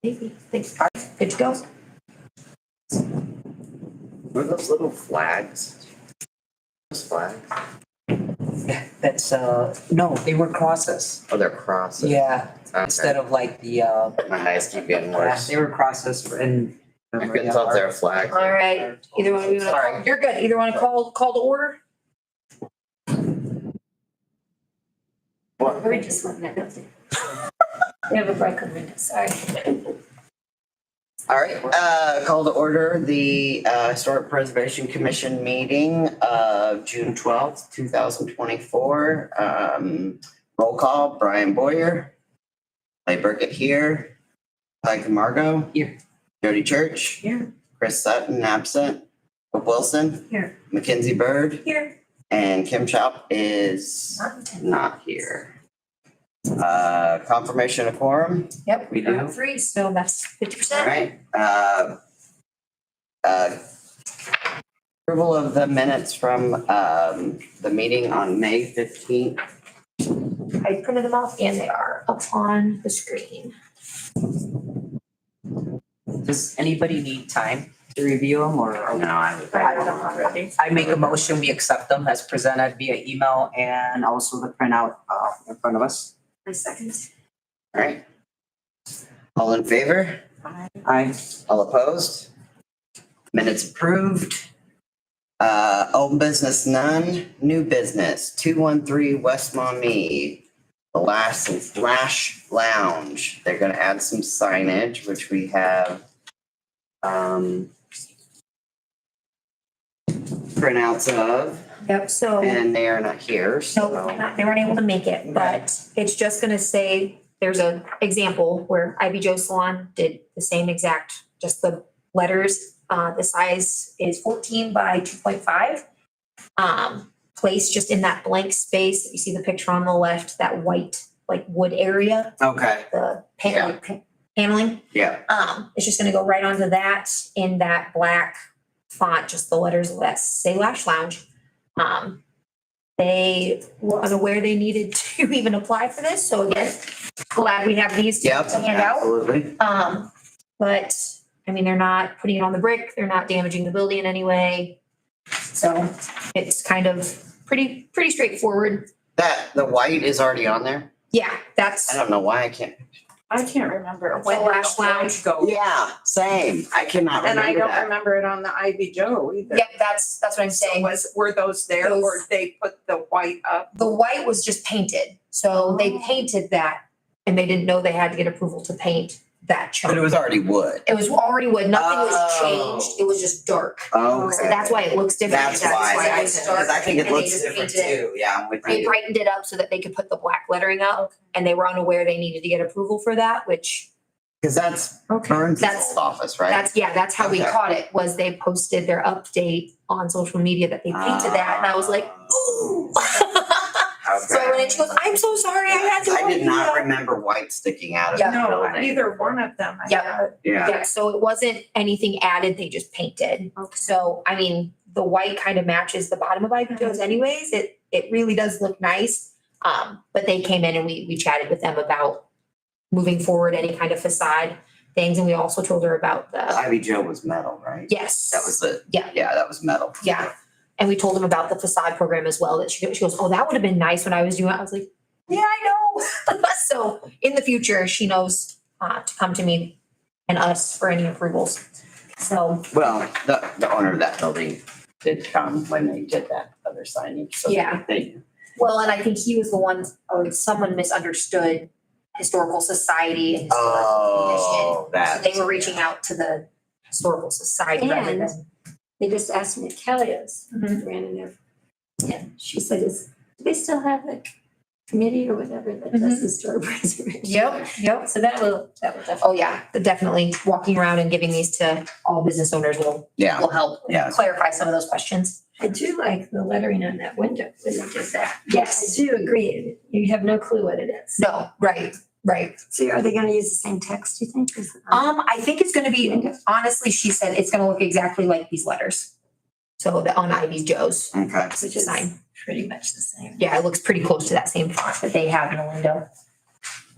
Maybe. Thanks. All right, good to go. What are those little flags? Those flags? Yeah, that's, no, they were crosses. Oh, they're crosses. Yeah, Okay. instead of like the, My eyes keep getting yeah, worse. they were crosses in. I couldn't tell if they're flags. All right, either one of you Sorry. wanna, you're good. Either want to call to order? What? We're just letting it go. We have a broken window, sorry. All right, call to order the Historic Preservation Commission meeting of June 12th, 2024. Roll call, Brian Boyer, Clay Burkett here, Ty Camargo. Here. Jody Church. Here. Chris Sutton, absent. Hope Wilson. Here. Mackenzie Bird. Here. And Kim Chop is not here. Confirmation of quorum. Yep, We do. 3, so that's 50%. All right. Approval of the minutes from the meeting on May 15th. I printed them off and they are up on the screen. Does anybody need time to review them or? No, I was. I make a motion, we accept them as presented via email and also the printout in front of us. My second. All right. All in favor? Aye. All opposed? Minutes approved. Old business none, new business 213 West Maumee. The Lash Lounge. They're gonna add some signage, which we have printouts of, Yep, so. and they are not here, No, so. they weren't able to make it, but it's just gonna say, there's an example where Ivy Joe Salon did the same exact, just the letters. The size is 14 by 2.5. Placed just in that blank space, you see the picture on the left, that white, like wood area, Okay, the paneling. yeah, It's just gonna go right onto that in that black font, just the letters that say Lash Lounge. They were unaware they needed to even apply for this, so again, glad we have these to yep, hand out. absolutely. But, I mean, they're not putting it on the brick, they're not damaging the building in any way. So it's kind of pretty straightforward. The white is already on there? Yeah, that's, I don't know why I can't. I can't remember The when Lash the Lounge go. Yeah, same. I cannot And I remember don't that. remember it on the Ivy Joe either. yep, that's what I'm So saying. were those there or Those- they put the white up? The white was just painted, so they painted that and they didn't know they had to get approval to paint that But it chunk. was already wood. It was already wood, nothing was Oh. changed, it was just dark. Oh, So that's why it looks different. That's why. it was dark. Because I think it and they looks just different painted it. too. Yeah, I'm with They you. brightened it up so that they could put the black lettering up, and they were unaware they needed to get approval for that, which Because that's Okay. Burns' That's- old office, right? that's how we Okay. caught it, was they posted their update on social media that they painted that, and I was like, ooh. So I went in, she goes, I'm so sorry, I had to. I did not remember. remember white sticking out of Yeah. the No, building. neither one of them. I Yeah. had. Yeah. Yeah, so it wasn't anything added, they just painted. Okay. So, I mean, the white kind of matches the bottom of Ivy Joe's anyways, it really does look nice. But they came in and we chatted with them about moving forward, any kind of facade things, and we also told her about the, Ivy Joe was metal, right? yes. That was the. Yeah. Yeah, that was metal. Yeah, and we told them about the facade program as well, that she goes, oh, that would have been nice when I was doing it. I was like, yeah, I know. So in the future, she knows to come to me and us for any approvals. So, Well, the owner of that building did come when they did that other signage. So Yeah. they- well, and I think he was the one, or someone misunderstood Historical Society and Historical Oh, that. Commission. So they were reaching out to the Historical Society rather And- than. They just asked me at Kelly's, Mhm. ran in there. And she said, do they still have the committee or whatever that does historic preservation? Yep. So that will definitely. Oh, yeah, definitely walking around and giving these to all business owners will Yeah, help yeah. clarify some of those questions. I do like the lettering on that window, when they did that. Yes. I do agree. You have no clue what it is. No, right. So are they gonna use the same text, do you think? I think it's gonna be, honestly, she said it's gonna look exactly like these letters. So the on Ivy Joe's Okay. Which is sign. pretty much the same. Yeah, it looks pretty close to that same font that they have in the window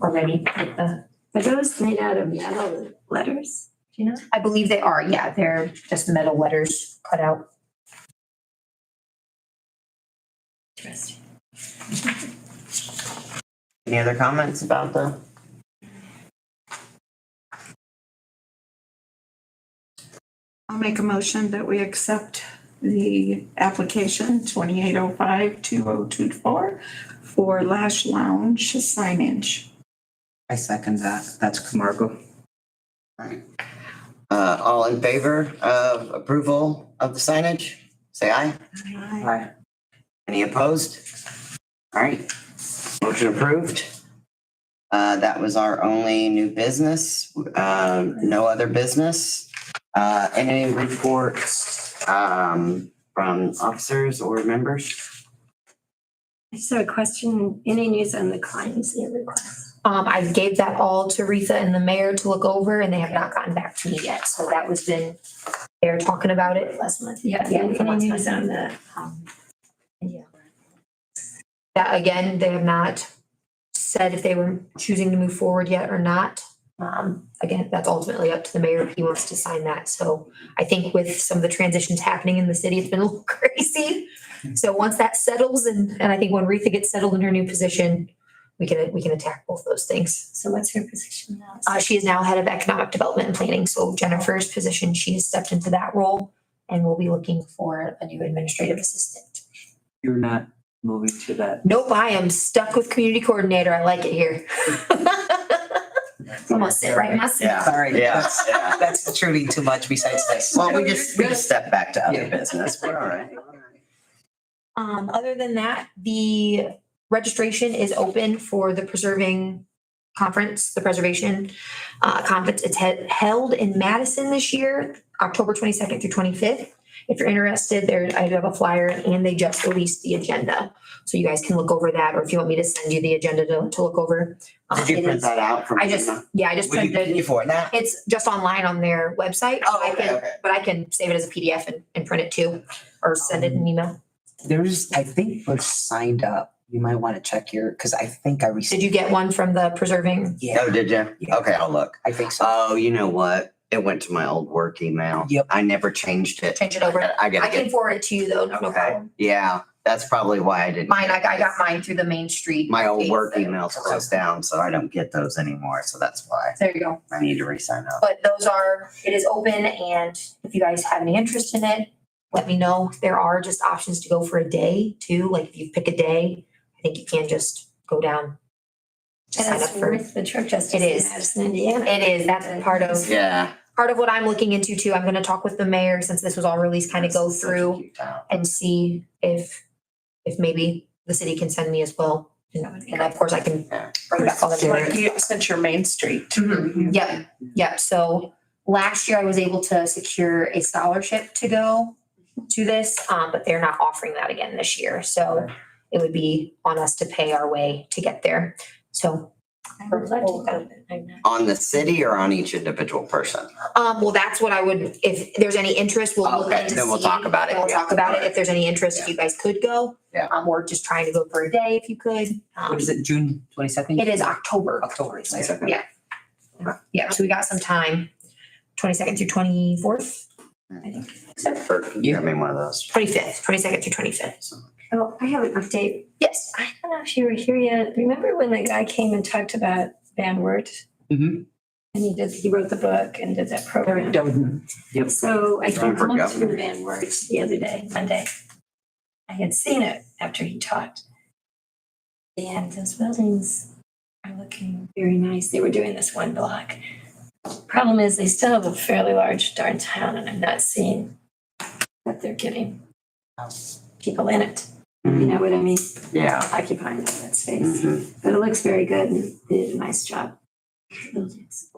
already with the Are those made out of metal letters? Do you know? I believe they are, yeah, they're just metal letters cut out. Interesting. Any other comments about the? I'll make a motion that we accept the application 2805-2024 for Lash Lounge signage. I second that. That's Camargo. All in favor of approval of the signage? Say aye. Aye. Any opposed? All right, motion approved. That was our only new business, no other business. Any reports, from officers or members? I just have a question. Any news on the clemency request? I gave that all to Retha and the mayor to look over and they have not gotten back to me yet. So that was been, they're talking about it last month. Yeah, Yeah, any from last news month. on the, Yeah. That again, they have not said if they were choosing to move forward yet or not. Again, that's ultimately up to the mayor if he wants to sign that. So I think with some of the transitions happening in the city, it's been a little crazy. So once that settles and I think when Retha gets settled in her new position, we can attack both those things. so what's her position now? She is now head of economic development and planning. So Jennifer's position, she has stepped into that role and we'll be looking for a new administrative assistant. You're not moving to that. Nope, I am stuck with community coordinator. I like it here. I'm gonna sit right in my seat. Yeah. Sorry. Yeah, yeah. That's truly too much besides this. Well, we just step back to other Yeah. business. We're all right. Other than that, the registration is open for the preserving conference, the preservation conference. It's held in Madison this year, October 22nd through 25th. If you're interested, I do have a flyer and they just released the agenda. So you guys can look over that, or if you want me to send you the agenda to look over. Did you it print is- that out from? I just Can you printed, forward that? it's just online on their website. Oh, I okay, can- okay. But I can save it as a PDF and print it too, or send it in an email. I think we're signed up. You might want to check because I think I Did received. you get one from the preserving? Yeah, Oh, did you? Yeah. Okay, I'll look. I think so. Oh, you know what? It went to my old work email. Yep. I never changed it. Change it over. I I gotta can get, forward it to you though, no okay, problem. yeah, that's probably why I didn't. Mine, I got mine through the Main Street. My old case work that- email's closed down, so I don't get those anymore, so that's why There you go. I need to re-sign up. But it is open and if you guys have any interest in it, let me know. There are just options to go for a day too. Like if you pick a day, I think you can just go down. Just And sign up it's for, worth the trip just to It see is. Madison, Indiana. it is, that's Yeah. part of what I'm looking into too. I'm gonna talk with the mayor since this was all released, kind of go through and see if maybe the city can send me as well. And of course I can Yeah. bring back all the. Like you, since you're Main Street. Mhm. Yep, yep. So last year I was able to secure a scholarship to go to this, but they're not offering that again this year. So it would be on us to pay our way to get there. So, I would love to go, but I'm not. On the city or on each individual person? well, that's what I would, if there's any interest, we'll look Okay, into then we'll seeing- talk about it. then We'll talk about it. If there's any interest, if you guys could go. Yeah. Or just trying to go for a day if you could. What is it, June 22nd? It is October. October. Yeah. Yeah, so we got some time, 22nd through 24th, I think, Or, I mean, one of those. 25th, 22nd through 25th. Oh, I have an update. Yes. I don't know if you were here yet. Remember when the guy came and talked about Van Wert? Mhm. And he wrote the book and did that program. Yep. So I Run came for home governor. through Van Wert the other day, Monday. I had seen it after he talked. And those buildings are looking very nice. They were doing this one block. Problem is, they still have a fairly large downtown and I'm not seeing that they're getting people in it. You know what I mean? Yeah. Occupying all that space. Mhm. But it looks very good and they did a nice job. Buildings.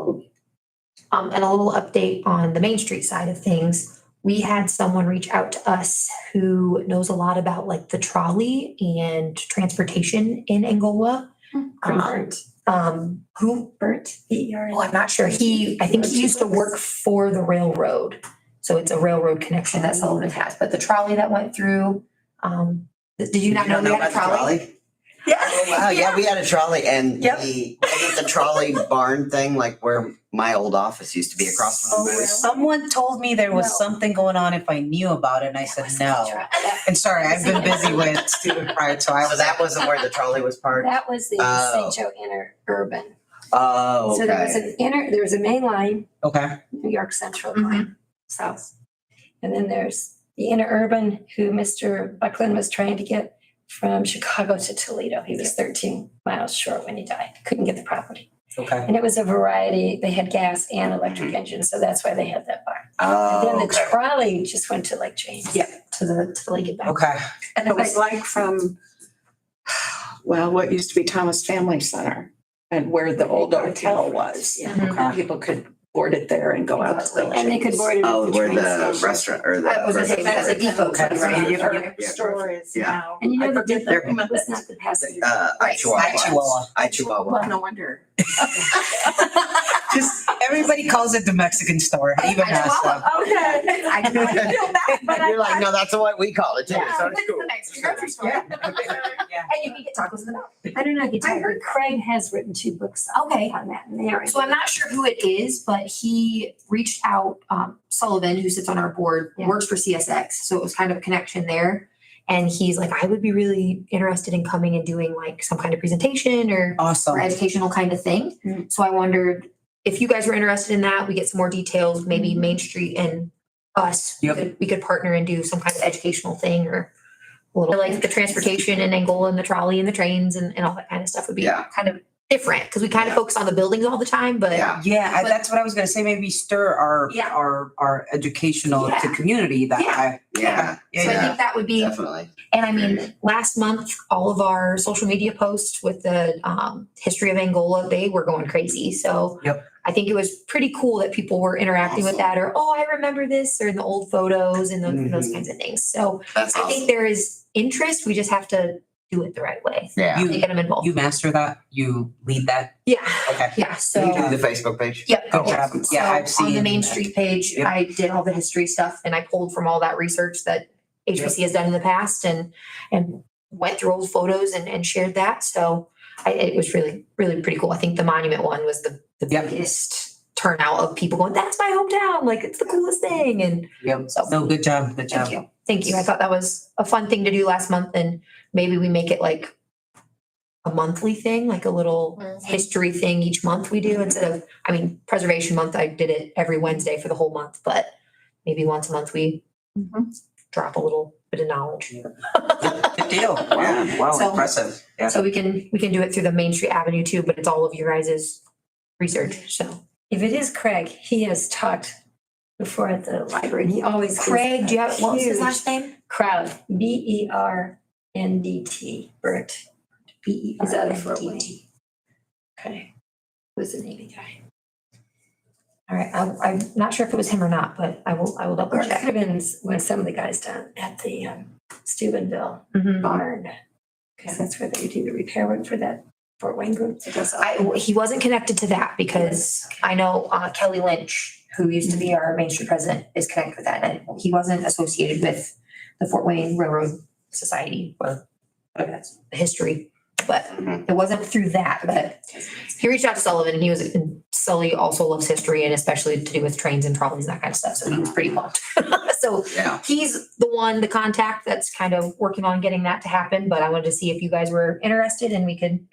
And a little update on the Main Street side of things. We had someone reach out to us who knows a lot about like the trolley and transportation in Angola. Burnt. Who, Burnt. well, I'm not sure. I think he used to work for the railroad. So it's a railroad connection that Sullivan has, but the trolley that went through, did you not know we had a about the trolley? Oh, wow, yeah, we had a trolley and Yep. the trolley barn thing, like where my old office used to be across from the booth. Someone told me there was No. something going on if I knew about it, and I said no. That And sorry, I've been busy with student pride, so I So was that wasn't where the trolley was parked? was the Oh. St. Joe interurban. Oh, So there was okay. there was a main line, okay. New York Central Mhm. line, south. And then there's the interurban who Mr. Buckland was trying to get from Chicago to Toledo. He was 13 miles short when he died. Couldn't get the property. Okay. And it was a variety. They had gas and electric engines, so that's why they had that barn. And Oh, then the okay. trolley just went to Lake James. Yeah, to the lake and back. Okay. And it was like from, well, what used to be Thomas Family Center and where the old hotel was. Yeah. Mhm. People could board it there and go out to Lake And they could James. board it at Oh, the where train the station. restaurant or the. I was gonna say, that's a depot. Okay. Right. Yep. Yeah. Store is Yeah. now. And you know I the forget depot the name of was it. not the passenger. Right. Chihuahua. Chihuahua. Well, no wonder. Just everybody calls it the Mexican store, even us. Chihuahua. Okay. I feel bad, but You're like, no, that's what we call it too. Yeah, So it's it's cool. the next grocery store. Yeah. And you can get tacos in the mouth. I don't know if you tell you, Craig has written 2 books Okay. on that. And they are. So I'm not sure who it is, but he reached out, Sullivan, who sits on our board, Yeah. works for CSX. So it was kind of a connection there. And he's like, I would be really interested in coming and doing like some kind of presentation or Awesome. educational kind of thing. Mm. So I wondered if you guys were interested in that, we get some more details, maybe Main Street and us. Yep. We could partner and do some kind of educational thing or a little like the transportation in Angola and the trolley and the trains and all that kind of stuff would be Yeah. kind of different because we kind of Yeah. focus on the buildings all the time, but Yeah. Yeah, But- that's what I was gonna say. Maybe stir our Yeah. our educational Yeah. to community that Yeah. I Yeah, so I Yeah. think that would be, definitely. and I mean, last month, all of our social media posts with the history of Angola, they were going crazy. So Yep. I think it was pretty cool that people were interacting with Awesome. that or, oh, I remember this, or in the old photos and those Mhm. kinds of things. So That's I think awesome. there is interest. We just have to do it the right way. Yeah. You- And get them involved. you master that, you lead that. Yeah, Okay. yeah. So. You do the Facebook page? Yep. Good job. Yeah, I've So on the seen Main that. Street page, Yep. I did all the history stuff and I pulled from all that research that HPC has done in the past and went through old photos and shared that. So it was really, really pretty cool. I think the monument one was the Yep. biggest turnout of people going, that's my hometown. Like, it's the coolest thing. And Yep. so. No, good job. Good job. Thank you. Thank you. I thought that was a fun thing to do last month and maybe we make it like a monthly thing, like a little history thing each month we do instead of, I mean, Preservation Month, I did it every Wednesday for the whole month, but maybe once a month we drop a little bit of knowledge. Good deal. Wow. Wow. So- Impressive. Yeah. So we can do it through the Main Street Avenue too, but it's all of your guys' research, so. If it is Craig, he has talked before at the library. He always gives Craig, do you have, what was his huge last name? Crowd, BERNDT, Bert. His other Fort Wayne. Okay. Who's the Navy guy? All right, I'm not sure if it was him or not, but I will double Or it could check. have been one of some of the guys down at the Steubenville Mhm. barn. Because that's where they do the repair work for that Fort Wayne group. that does all- He wasn't connected to that because I know Kelly Lynch, who used to be our Main Street president, is connected with that. And he wasn't associated with the Fort Wayne Railroad Society or whatever that's the history. But Mhm. it wasn't through that, but he reached out to Sullivan and and Sully also loves history and especially to do with trains and trolleys and that kind of stuff. So he was pretty pumped. So Yeah. he's the contact that's kind of working on getting that to happen. But I wanted to see if you guys were interested and we could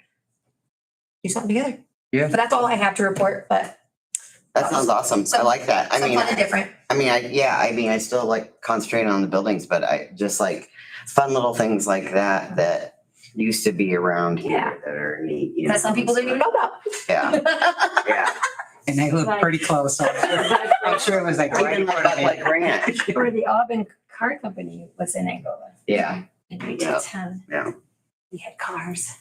do something together. Yeah. But that's all I have to report, but That sounds awesome. I like that. I some mean, fun and different. I still like concentrating on the buildings, but I just like fun little things like that used to be around here Yeah. that are neat. You know? That some people didn't even know about. Yeah, yeah. And they look pretty close. So I'm sure it was like right in Even front of like me. Grant. Or the Auburn Car Company was in Angola. Yeah, In 1910. yeah. We had cars.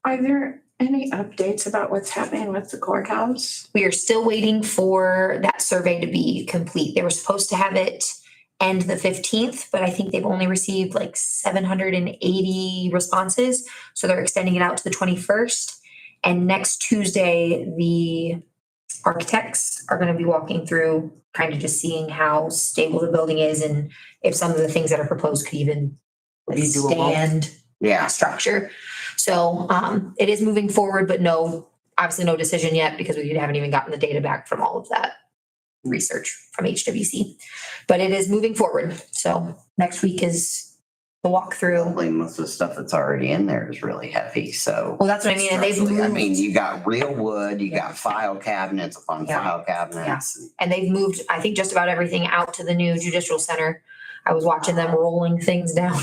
Are there any updates about what's happening with the courthouse? We are still waiting for that survey to be complete. They were supposed to have it end the 15th, but I think they've only received like 780 responses. So they're extending it out to the 21st. And next Tuesday, the architects are going to be walking through, kind of just seeing how stable the building is and if some of the things that are proposed could even Be doable. stand Yeah, structure. So it is moving forward, but obviously no decision yet because we haven't even gotten the data back from all of that research from HWC. But it is moving forward. So next week is the walkthrough. probably most of the stuff that's already in there is really heavy, so. Well, that's what I mean. And they've Structurally, I mean, moved, you got real wood, you got file cabinets upon Yeah. file cabinets. and they've moved, I think, just about everything out to the new judicial center. I was watching them rolling things down.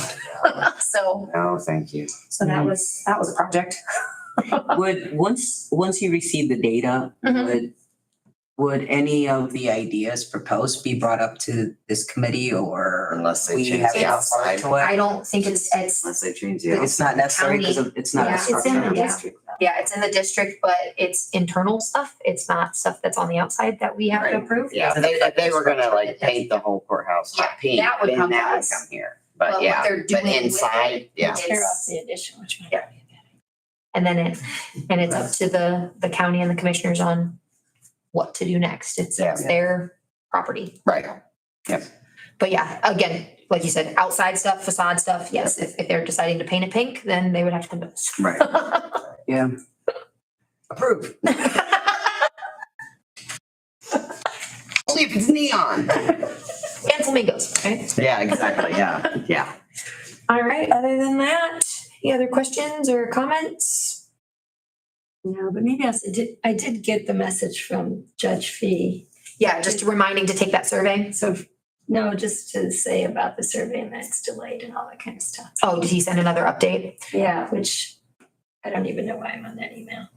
So No, thank you. that was a project. Once you receive the data, Mhm. would any of the ideas proposed be brought up to this committee or? Unless they we change have the to have outside. part to it? I don't think it's Unless they change the It's not necessary because it's not a Yeah, It's in the structure. district. Yeah, it's in the district, but it's internal stuff. It's not stuff that's on the outside that we have to Right. approve. Yeah, if they were gonna like paint the whole courthouse hot pink, that would then come to that would us. come here. But But what yeah, they're but doing with inside, it, yeah. Tear off the addition, which might Yeah. be a bad idea. And then it's up to the county and the commissioners on what to do next. It's Yeah. their property. Right. Yep. But yeah, again, like you said, outside stuff, facade stuff, yes, if they're deciding to paint it pink, then they would have to come to us. Right. Yeah. Approved. Only if it's neon. And flamingos, right? Yeah, exactly, yeah. All right, other than that, any other questions or comments? No, but maybe I did get the message from Judge Fee. Yeah, just reminding to take that survey. So, no, just to say about the survey and that it's delayed and all that kind of stuff. Oh, did he send another update? Yeah, which I don't even know why I'm on that email.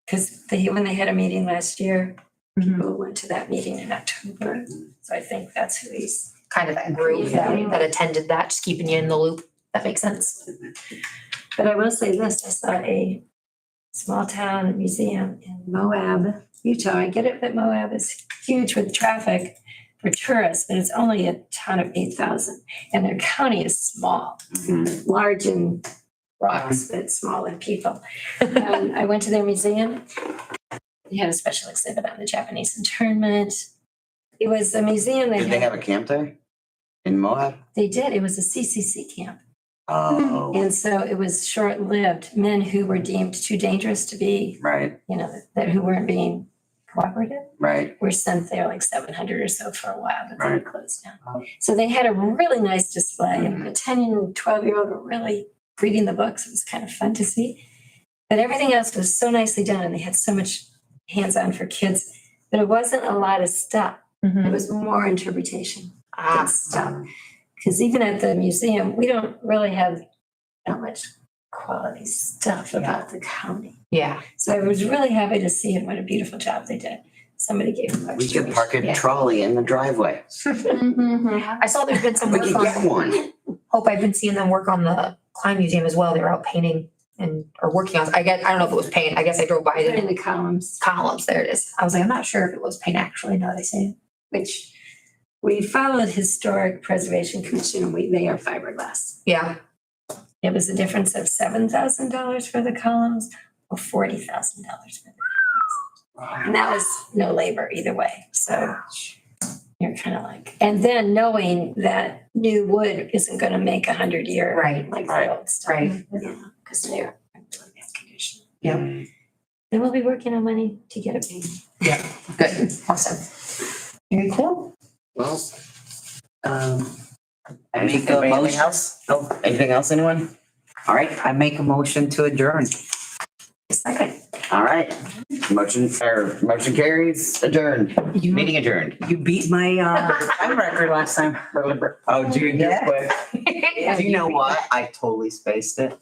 Because when they had a meeting last year, people went to that meeting in October. So I think that's who he's. Kind of that group that attended that, just keeping you in the loop. That makes sense. But I will say this, I saw a small town museum in Moab, Utah. I get it that Moab is huge with traffic for tourists, but it's only a town of 8,000. And their county is small, large in rocks, but small in people. And I went to their museum. They had a special exhibit on the Japanese internment. It was a museum Did they have a camp there in Moab? they did. It was a CCC camp. Oh, And so it was short-lived. Men who were deemed too dangerous to be, right, that who weren't being cooperative right. were sent there, like 700 or so for a while, but then Right. it closed down. So they had a really nice display. And the 10 and 12-year-old were really reading the books. It was kind of fun to see. But everything else was so nicely done and they had so much hands-on for kids. But it wasn't a lot of stuff. It was more interpretation than stuff. Because even at the museum, we don't really have that much quality stuff about the county. Yeah. So I was really happy to see it. What a beautiful job they did. Somebody gave them. We could park a Yeah. trolley in the driveway. I saw there's been some We work could get on, one. Hope I've been seeing them work on the Klein Museum as well. They were out painting or working on, I don't know if it was paint. I guess I drove by In the the columns, columns. There it is. I was like, I'm not sure if it was paint actually, now that I say it. which we followed Historic Preservation Commission and they are fiberglass. Yeah. It was a difference of $7,000 for the columns or $40,000 for the columns. And that was no labor either way. So you're kind of like, and then knowing that new wood isn't going to make 100-year Right. like Right. the old stuff. Right. Because they're in really bad condition. Yeah. Then we'll be working on money to get it painted. Yeah. Good. Awesome. Very cool. Well, I make a anything motion. else? Oh, anything else, anyone? All right, I make a motion to adjourn. Second. all right. Motion carries, adjourned, meeting adjourned. You beat my time record last time. Oh, June, Yeah. quick. Do you know what? I totally spaced it.